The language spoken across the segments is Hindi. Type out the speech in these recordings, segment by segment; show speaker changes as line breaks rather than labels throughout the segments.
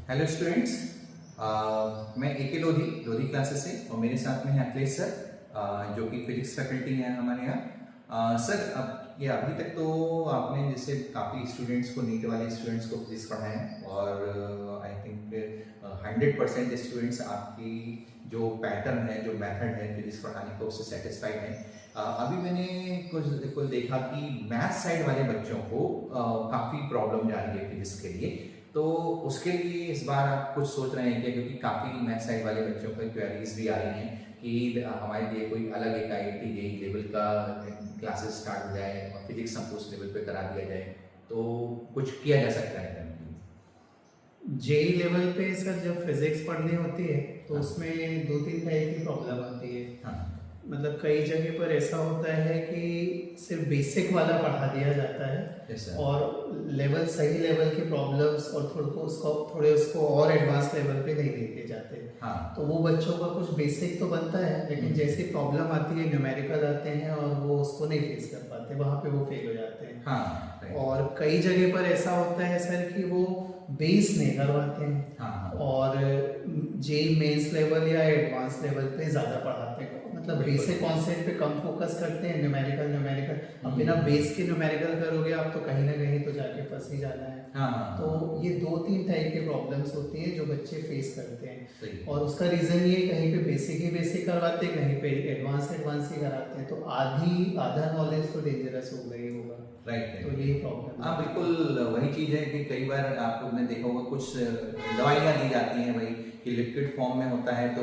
हेलो स्टूडेंट्स, मैं ए के लोधी क्लासेस से और मेरे साथ में है अखिलेश सर, जो कि फिजिक्स फैकल्टी हैं हमारे यहाँ। सर, अब ये अभी तक तो आपने जैसे काफ़ी स्टूडेंट्स को, नीट वाले स्टूडेंट्स को फिजिक्स पढ़ाया है और आई थिंक 100% स्टूडेंट्स आपकी जो पैटर्न है, जो मेथड है फिजिक्स पढ़ाने का, उससे सेटिस्फाइड हैं। अभी मैंने कुछ देखा कि मैथ साइड वाले बच्चों को काफ़ी प्रॉब्लम जा रही है फिजिक्स के लिए। तो उसके लिए इस बार आप कुछ सोच रहे हैं क्या? क्योंकि काफ़ी मैथ साइड वाले बच्चों पर क्वेरीज भी आ रही हैं कि हमारे लिए कोई अलग एक IIT JEE लेवल का क्लासेस स्टार्ट हो जाए और फिजिक्स हमको उस लेवल पे करा दिया जाए, तो कुछ किया जा सकता है क्या?
जेई लेवल पे सर जब फिजिक्स पढ़नी होती है तो
हाँ।
उसमें 2-3 टाइप की प्रॉब्लम आती है।
हाँ।
मतलब कई जगह पर ऐसा होता है कि सिर्फ बेसिक वाला पढ़ा दिया जाता है
Yes, sir.
और सही लेवल की प्रॉब्लम्स और थोड़े उसको और एडवांस लेवल पे नहीं लेके जाते।
हाँ।
तो वो बच्चों का कुछ बेसिक तो बनता है, लेकिन जैसी प्रॉब्लम आती है, न्यूमेरिकल आते हैं और वो उसको नहीं फेस कर पाते, वहाँ पे वो फेल हो जाते हैं।
हाँ, right.
और कई जगह पर ऐसा होता है सर कि वो बेस नहीं करवाते हैं।
हाँ।
और जेई मेंस लेवल या एडवांस लेवल पे ज़्यादा पढ़ाते हैं, मतलब बेसिक कॉन्सेप्ट पे कम फोकस करते हैं। न्यूमेरिकल अब बिना बेस के न्यूमेरिकल करोगे आप तो कहीं ना कहीं तो जाके फंस ही जाना है।
हाँ।
तो ये 2-3 टाइप की प्रॉब्लम्स होती हैं जो बच्चे फेस करते हैं।
सही।
और उसका रीज़न ये, कहीं पे बेसिक करवाते हैं, कहीं पे एडवांस ही कराते हैं, तो आधा नॉलेज तो डेंजरस हो गई होगा।
राइट।
तो यही प्रॉब्लम।
हाँ, बिल्कुल वही चीज़ है कि कई बार आपने देखा होगा कुछ दवाइयाँ दी जाती हैं भाई कि लिक्विड फॉर्म में होता है, तो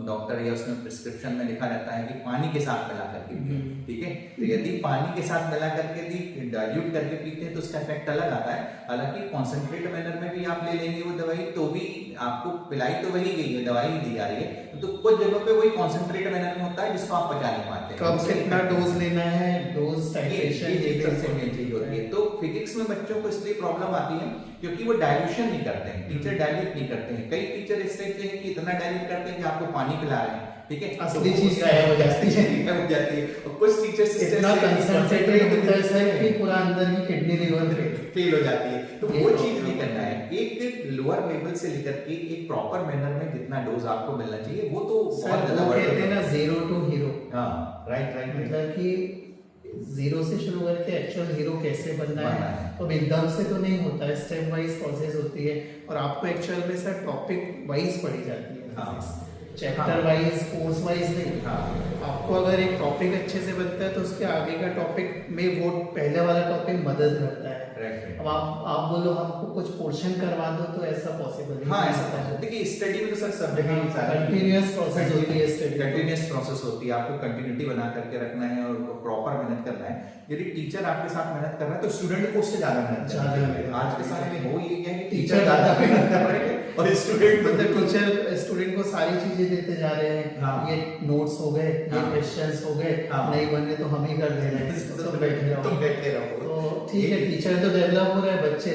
डॉक्टर या उसमें प्रिस्क्रिप्शन में लिखा रहता है कि पानी के साथ मिला करके पिए, ठीक है। तो यदि पानी के साथ मिला करके डाइल्यूट करके पीते हैं तो उसका इफेक्ट अलग आता है। हालांकि कॉन्सेंट्रेट मैनर में भी आप ले लेंगे वो दवाई तो भी आपको पिलाई तो वही गई है, दवाई ही दी जा रही है, तो कुछ जगहों पे वही कॉन्सेंट्रेट मैनर में होता है जिसको आप पचा नहीं पाते हैं।
कब कितना डोज लेना है, डोज टाइट्रेशन,
ये सबसे मेन चीज होती है। तो फिजिक्स में बच्चों को इसलिए प्रॉब्लम आती है क्योंकि वो डाइल्यूशन नहीं करते हैं, टीचर डाइल्यूट नहीं करते हैं। कई टीचर इस टाइप से हैं कि इतना डाइल्यूट करते हैं कि आपको पानी पिला रहे हैं, ठीक है,
असली चीज गायब हो जाती
है। और कुछ टीचर्स
इतना कंसंट्रेटेड होता है सर कि पूरा अंदर की किडनी लिवर
फेल हो जाती है। तो वो चीज नहीं करना है। एक लोअर लेवल से लेकर के एक प्रॉपर मैनर में जितना डोज आपको मिलना चाहिए वो तो बहुत ज्यादा
कहते हैं ना, 0 to hero।
हाँ, राइट।
मतलब कि 0 से शुरू करके एक्चुअल हीरो कैसे बनना है, तो एकदम से तो नहीं होता है, स्टेप वाइज प्रोसेस होती है। और आपको एक्चुअल में सर टॉपिक वाइज पढ़ी जाती है, चैप्टर वाइज, कोर्स वाइज नहीं। आपको अगर एक टॉपिक अच्छे से बनता है तो उसके आगे का टॉपिक में वो पहले वाला टॉपिक मदद करता है। अब आप बोलो हमको कुछ पोर्शन करवा दो तो ऐसा पॉसिबल नहीं।
हाँ, ऐसा है। देखिए स्टडी में तो सर सब जगह
कंटीन्यूअस प्रोसेस होती है, स्टडी
कंटीन्यूअस प्रोसेस होती है। आपको कंटिन्यूटी बना करके रखना है और प्रॉपर मेहनत करना है। यदि टीचर आपके साथ मेहनत कर रहा है तो स्टूडेंट को उससे ज्यादा मेहनत करनी है। आज के समय में हो ये है कि टीचर ज्यादा मेहनत कर रहे हैं और स्टूडेंट
टीचर स्टूडेंट को सारी चीजें देते जा रहे हैं। ये नोट्स हो गए, ये क्वेश्चंस हो गए, नहीं बने तो हम ही कर दे रहे हैं, तुम बैठे रहो। तो ठीक है, टीचर तो डेवलप हो रहा है, बच्चे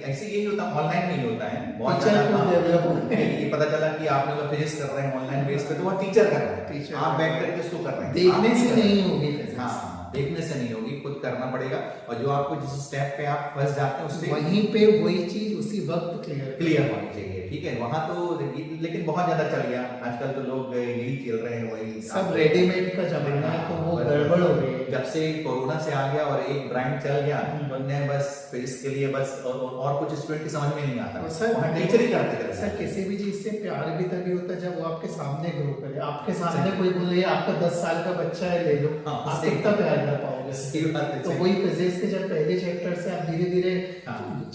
ऐसे यही होता है, ऑनलाइन नहीं होता है।
टीचर को डेवलप हो रहा है।
ये पता चला कि आप लोग फिजिक्स कर रहे हैं ऑनलाइन बेस पे, तो वो टीचर कर रहा है,
टीचर
आप बैठ करके उसको कर रहे हैं।
देखने से नहीं होगी।
हाँ, देखने से नहीं होगी, खुद करना पड़ेगा। और जो आपको जिस स्टेप पे आप फंस जाते हैं उससे
वहीं पे वही चीज उसी वक्त
क्लियर होनी चाहिए, ठीक है। वहां तो लेकिन बहुत ज्यादा चल गया आजकल, तो लोग यही खेल रहे हैं, वही
सब रेडीमेड का जमाना है, तो वो गड़बड़ हो गई है।
जब से कोरोना से आ गया और एक ब्रांड चल गया, तो उन्हें बस फिजिक्स के लिए बस और कुछ स्टूडेंट की समझ में नहीं आता।
सर
टीचर ही करते थे।
सर किसी भी चीज से प्यार भी तभी होता है जब वो आपके सामने ग्रो करे। आपके सामने कोई बोले आपका 10 साल का बच्चा है, ले लो, आप कितना प्यार कर पाओगे? तो वही फिजिक्स के जब पहले चैप्टर से आप धीरे धीरे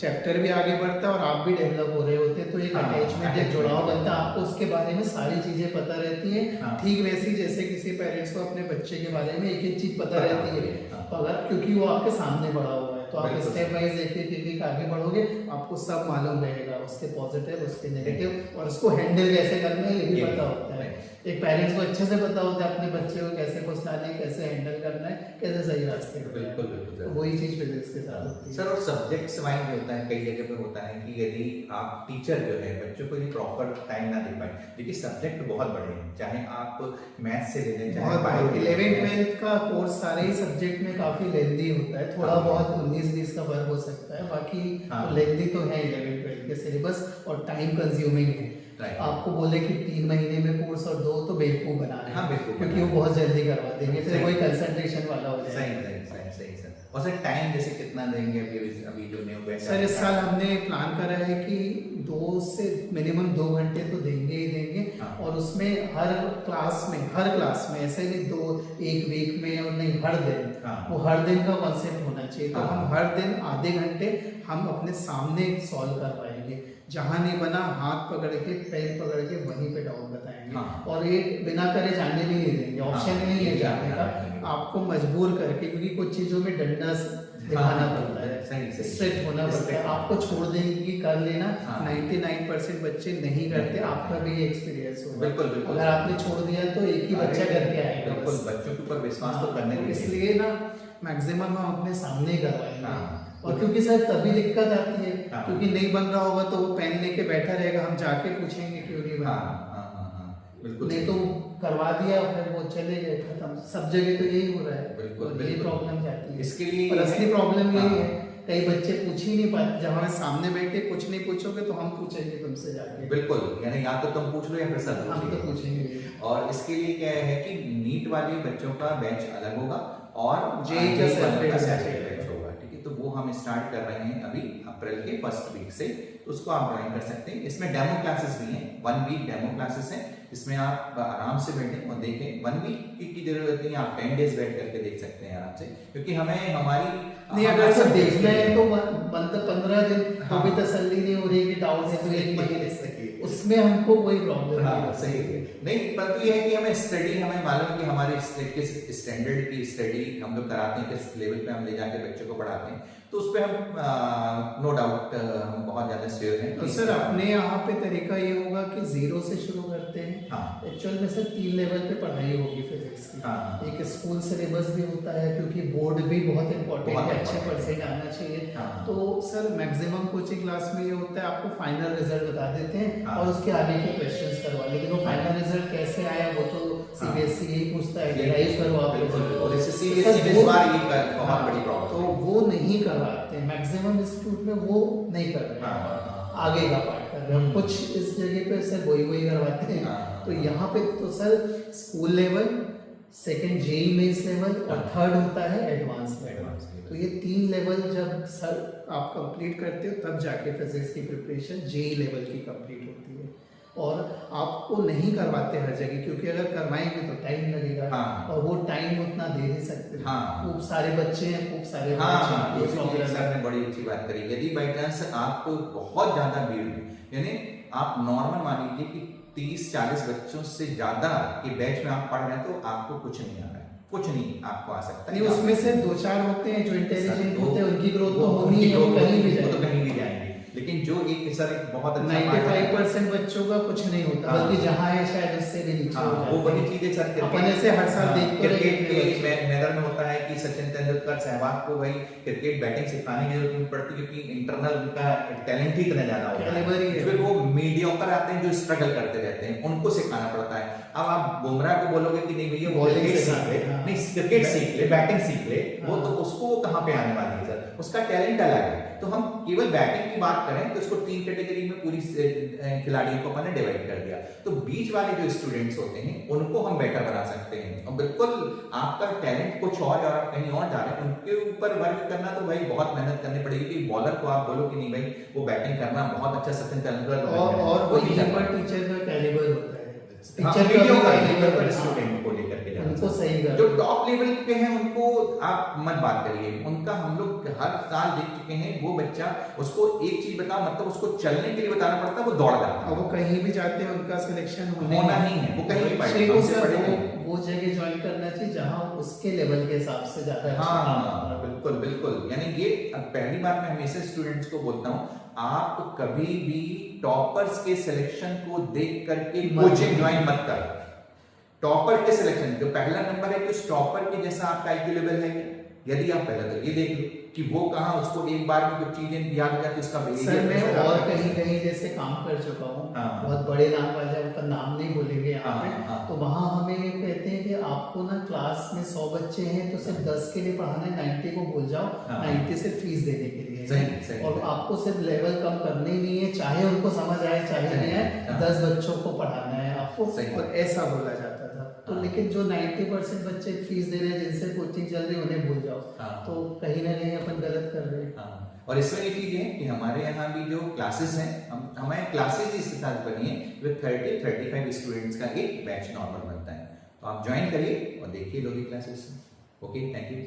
चैप्टर भी आगे बढ़ता है और आप भी डेवलप हो रहे होते हैं, तो एक अटैचमेंट, एक जुड़ाव बनता है। आपको उसके बारे में सारी चीजें पता रहती हैं। ठीक वैसी जैसे किसी पेरेंट्स को अपने बच्चे के बारे में एक एक चीज पता रहती है, तो अगर क्योंकि वो आपके सामने बड़ा हुआ है, तो आप स्टेप वाइज एक आगे बढ़ोगे, आपको सब मालूम रहेगा, उसके पॉजिटिव, उसके नेगेटिव, और उसको हैंडल कैसे करना है ये भी पता होता है। एक पेरेंट्स को अच्छे से पता होता है अपने बच्चे को कैसे फंसाना है, कैसे हैंडल करना है, कैसे सही रास्ते पे।
बिल्कुल
वही चीज फिजिक्स के साथ होती है
सर। और सब्जेक्ट्स वाइज भी होता है, कई जगह पे होता है कि यदि आप टीचर जो है बच्चों को प्रॉपर टाइम ना दे पाए, देखिए सब्जेक्ट बहुत बड़े हैं, चाहे आप मैथ से ले लें, चाहे
11th 12th का कोर्स सारे ही सब्जेक्ट में काफी लेंदी होता है, थोड़ा बहुत 19-20 का फर्क हो सकता है, बाकी
हाँ।
लेंथी तो है 11-12 के सिलेबस और टाइम कंज्यूमिंग है।
Right.
आपको बोले कि 3 महीने में कोर्स और 2 तो बेवकूफ बना रहे हैं।
हाँ, बेवकूफ
क्योंकि
बना
वो बहुत जल्दी करवा देंगे, फिर
सही।
कोई कंसंट्रेशन वाला हो
सही
जाएगा।
सही सही सही सर। और सर टाइम जैसे कितना देंगे अभी जो न्यू बैच
सर इस साल हमने प्लान करा है कि 2 से मिनिमम 2 घंटे तो देंगे ही देंगे।
हाँ।
और उसमें हर क्लास में ऐसे नहीं 1 वीक में और नहीं, हर दिन
हाँ।
वो हर दिन का कॉन्सेप्ट होना चाहिए। तो
हाँ।
हम हर दिन आधे घंटे हम अपने सामने सॉल्व करवाएंगे, जहाँ नहीं बना हाथ पकड़ के पेन पकड़ के वहीं पे डाउट बताएंगे।
हाँ।
और ये बिना करे जाने भी नहीं देंगे, ऑप्शन
हाँ,
नहीं है
ये
जाने का,
जाने का।
आपको मजबूर करके, क्योंकि कुछ चीजों में डंडा दिखाना
हाँ,
पड़ता है,
सही, सही।
स्ट्रिक्ट होना पड़ता है। आपको छोड़ देंगे कि कर लेना,
हाँ।
99% बच्चे नहीं करते, आपका भी एक्सपीरियंस होगा।
बिल्कुल, बिल्कुल।
अगर आपने छोड़ दिया तो एक ही बच्चा करके आएगा
बिल्कुल,
बस।
बच्चों के ऊपर विश्वास तो
हाँ,
करने
तो
के लिए।
इसलिए ना मैक्सिमम हम अपने सामने ही करवाएंगे।
हाँ।
और क्योंकि सर तभी दिक्कत आती है,
हाँ।
क्योंकि नहीं बन रहा होगा तो वो पेन लेके बैठा रहेगा, हम जाके पूछेंगे क्यों नहीं बना।
हाँ, बिल्कुल
नहीं
सही।
तो करवा दिया फिर वो चले गए, खत्म। सब जगह तो यही हो रहा है,
बिल्कुल,
और यही
बिल्कुल।
प्रॉब्लम जाती है।
इसके लिए
और असली प्रॉब्लम यही
हाँ।
है, कई बच्चे पूछ ही नहीं पाते। जब हमें सामने बैठे कुछ नहीं पूछोगे तो हम पूछेंगे तुमसे जाके।
बिल्कुल, यानी या तो तुम पूछ लो या फिर सर
हम तो
पूछेंगे।
पूछेंगे।
और इसके लिए क्या है कि नीट वाले बच्चों का बैच अलग होगा और
JEE का separate
का
बैच
separate
है।
बैच होगा, ठीक है। तो वो हम स्टार्ट कर रहे हैं अभी अप्रैल के फर्स्ट वीक से, तो उसको आप ज्वाइन कर सकते हैं। इसमें डेमो क्लासेस भी हैं, 1 वीक डेमो क्लासेस हैं, इसमें आप आराम से बैठें और देखें। 1 वीक की जरूरत नहीं है, आप 10 डेज बैठ करके देख सकते हैं आराम से, क्योंकि हमें हमारी
नहीं, अगर सब देखना है तो 15 दिन तो
हाँ।
भी तसल्ली नहीं हो रही कि डाउट है तो 1 महीने
सही है।
उसमें हमको कोई प्रॉब्लम
हाँ,
नहीं
सही है। नहीं, परंतु ये है कि हमें मालूम है कि हमारे किस स्टैंडर्ड की स्टडी हम लोग कराते हैं, किस लेवल पे हम ले जाके बच्चों को पढ़ाते हैं, तो उस पे हम नो डाउट हम बहुत ज्यादा श्योर हैं।
तो सर अपने यहाँ पे तरीका ये होगा कि 0 से शुरू करते हैं।
हाँ।
एक्चुअल में सर 3 लेवल पे पढ़ाई होगी फिजिक्स की।
हाँ।
एक स्कूल सिलेबस भी होता है, क्योंकि बोर्ड भी बहुत इंपॉर्टेंट
बहुत
है, अच्छे
important
परसेंट आना चाहिए।
हाँ।
तो सर मैक्सिमम कोचिंग क्लास में ये होता है, आपको फाइनल रिजल्ट बता देते हैं
हाँ।
और उसके आगे के क्वेश्चंस करवा, लेकिन वो फाइनल रिजल्ट कैसे आया वो तो CBSE यही पूछता है, डिराइव करो आप रिजल्ट।
और इससे
तो
CBSE
सर
में
वो-
इस बार ये बहुत
हाँ,
बड़ी प्रॉब्लम
तो वो नहीं करवाते, मैक्सिमम इंस्टीट्यूट में वो नहीं कर रहे हैं।
हाँ।
आगे का पार्ट कर रहे हैं, कुछ इस जगह पे सर वही करवाते हैं।
हाँ।
तो यहाँ पे तो sir school level, second JEE mains level और थर्ड होता है एडवांस लेवल।
Advanced level।
तो ये 3 लेवल जब सर आप कंप्लीट करते हो तब जाके फिजिक्स की प्रिपरेशन JEE लेवल की कंप्लीट होती है। और आपको नहीं करवाते हर जगह, क्योंकि अगर करवाएंगे तो टाइम लगेगा।
हाँ।
और वो टाइम उतना दे नहीं सकते।
हाँ।
खूब सारे बच्चे हैं, खूब सारे
हाँ,
बच्चे
हाँ,
हैं, ये problem है।
सर ने बड़ी अच्छी बात करी। यदि बाई चांस आपको बहुत ज्यादा भीड़ है, यानी आप नॉर्मल मान लीजिए कि 30-40 बच्चों से ज्यादा के बैच में आप पढ़ रहे हैं, तो आपको कुछ नहीं आ रहा है, कुछ नहीं आपको आ सकता है।
नहीं, उसमें से 2-4 होते हैं जो इंटेलिजेंट
सर,
होते हैं, उनकी ग्रोथ तो
वो
होनी
उनकी
है, वो
growth
कहीं भी
होगी, वो तो
जाएंगे।
कहीं भी जाएंगे। लेकिन जो एक सर एक बहुत अच्छा
95% बच्चों का कुछ नहीं होता,
हाँ।
बल्कि जहाँ है शायद उससे भी नीचे हो
हाँ,
जाते
वो
हैं।
वही चीजें सर क्रिकेट-
अपन ऐसे हर साल
हाँ,
देखते रहे
क्रिकेट
कितने
के
बच्चे।
मैदान में होता है कि सचिन तेंदुलकर सहवाग को भाई क्रिकेट बैटिंग सिखाने की जरूरत नहीं पड़ती, क्योंकि इंटरनल उनका टैलेंट ही इतना ज्यादा होता
Caliber ही
है।
है।
फिर वो मीडियोकर आते हैं जो स्ट्रगल करते रहते हैं, उनको सिखाना पड़ता है। अब आप बुमराह को बोलोगे कि नहीं भैया वो
Bowling
क्रिकेट
सिखा
सीख ले,
हाँ।
नहीं क्रिकेट सीख ले, बैटिंग सीख ले, वो
हाँ।
तो उसको कहाँ पे आने वाली है सर, उसका टैलेंट अलग है। तो हम केवल बैटिंग की बात करें तो इसको 3 कैटेगरी में पूरी खिलाड़ियों को अपने डिवाइड कर दिया। तो बीच वाले जो स्टूडेंट्स होते हैं उनको हम बेटर बना सकते हैं। और बिल्कुल आपका टैलेंट कुछ और आप कहीं और जा रहे हैं, उनके ऊपर वर्क करना तो भाई बहुत मेहनत करनी पड़ेगी। कि बॉलर को आप बोलो कि नहीं भाई वो बैटिंग करना बहुत अच्छा सचिन तेंदुलकर
और
वो नहीं
वहीं
कर
पर
पाते।
टीचर का कैलिबर होता है।
हाँ,
टीचर का
वीडियो
भी
का
caliber
पर
हाँ।
स्टूडेंट को लेकर के जाना
उनको
चाहिए।
सही कर
जो टॉप लेवल पे हैं उनको आप मत बात करिए, उनका हम लोग हर साल देख चुके हैं। वो बच्चा उसको एक चीज बता, मतलब उसको चलने के लिए बताना पड़ता है, वो दौड़ जाता है।
अब वो कहीं भी जाते हैं उनका सिलेक्शन
होना ही है, वो कहीं भी
बच्चे
पढ़े,
को
हमसे
सर
पढ़े नहीं।
वो जगह ज्वाइन करना चाहिए जहाँ उसके लेवल के हिसाब से ज्यादा अच्छा
हाँ,
काम कर रहा है।
बिल्कुल बिल्कुल। यानी ये पहली बार मैं हमेशा स्टूडेंट्स को बोलता हूँ, आप कभी भी टॉपर्स के सिलेक्शन को देख करके कोचिंग ज्वाइन मत करो। टॉपर के सिलेक्शन जो पहला नंबर है कि उस टॉपर के जैसा आपका IQ लेवल है क्या? यदि आप पहले तो ये देख लो कि वो कहाँ उसको एक बार में कुछ चीजें याद हो जाती, उसका
सर
behavior
मैं
कैसा
और
रहता है।
कहीं कहीं जैसे काम कर चुका हूँ,
हाँ।
बहुत बड़े नाम वाले, उनका नाम नहीं बोलेंगे यहाँ
हाँ,
पे।
हाँ।
तो वहाँ हमें ये कहते हैं कि आपको ना क्लास में 100 बच्चे हैं तो सिर्फ 10 के लिए पढ़ाना है, 90 को भूल जाओ।
हाँ।
90 सिर्फ फीस देने के लिए है।
सही, सही,
और
सही।
आपको सिर्फ लेवल कम करने ही नहीं है, चाहे उनको समझ आए चाहे नहीं आए,
हाँ।
10 बच्चों को पढ़ाना है आपको।
सही।
और ऐसा बोला जाता था। तो
हाँ।
लेकिन जो 90% बच्चे फीस दे रहे हैं, जिनसे कोचिंग चल रही है, उन्हें भूल जाओ।
हाँ।
तो कहीं ना कहीं अपन गलत कर रहे हैं।
हाँ, और इसमें ये चीज है कि हमारे यहाँ भी जो क्लासेस हैं, हमारे क्लासेस इस साथ बनी है, विद 30-35 स्टूडेंट्स का एक बैच नॉर्मल बनता है। तो आप ज्वाइन करिए और देखिए Lodhi classes. Okay, thank you.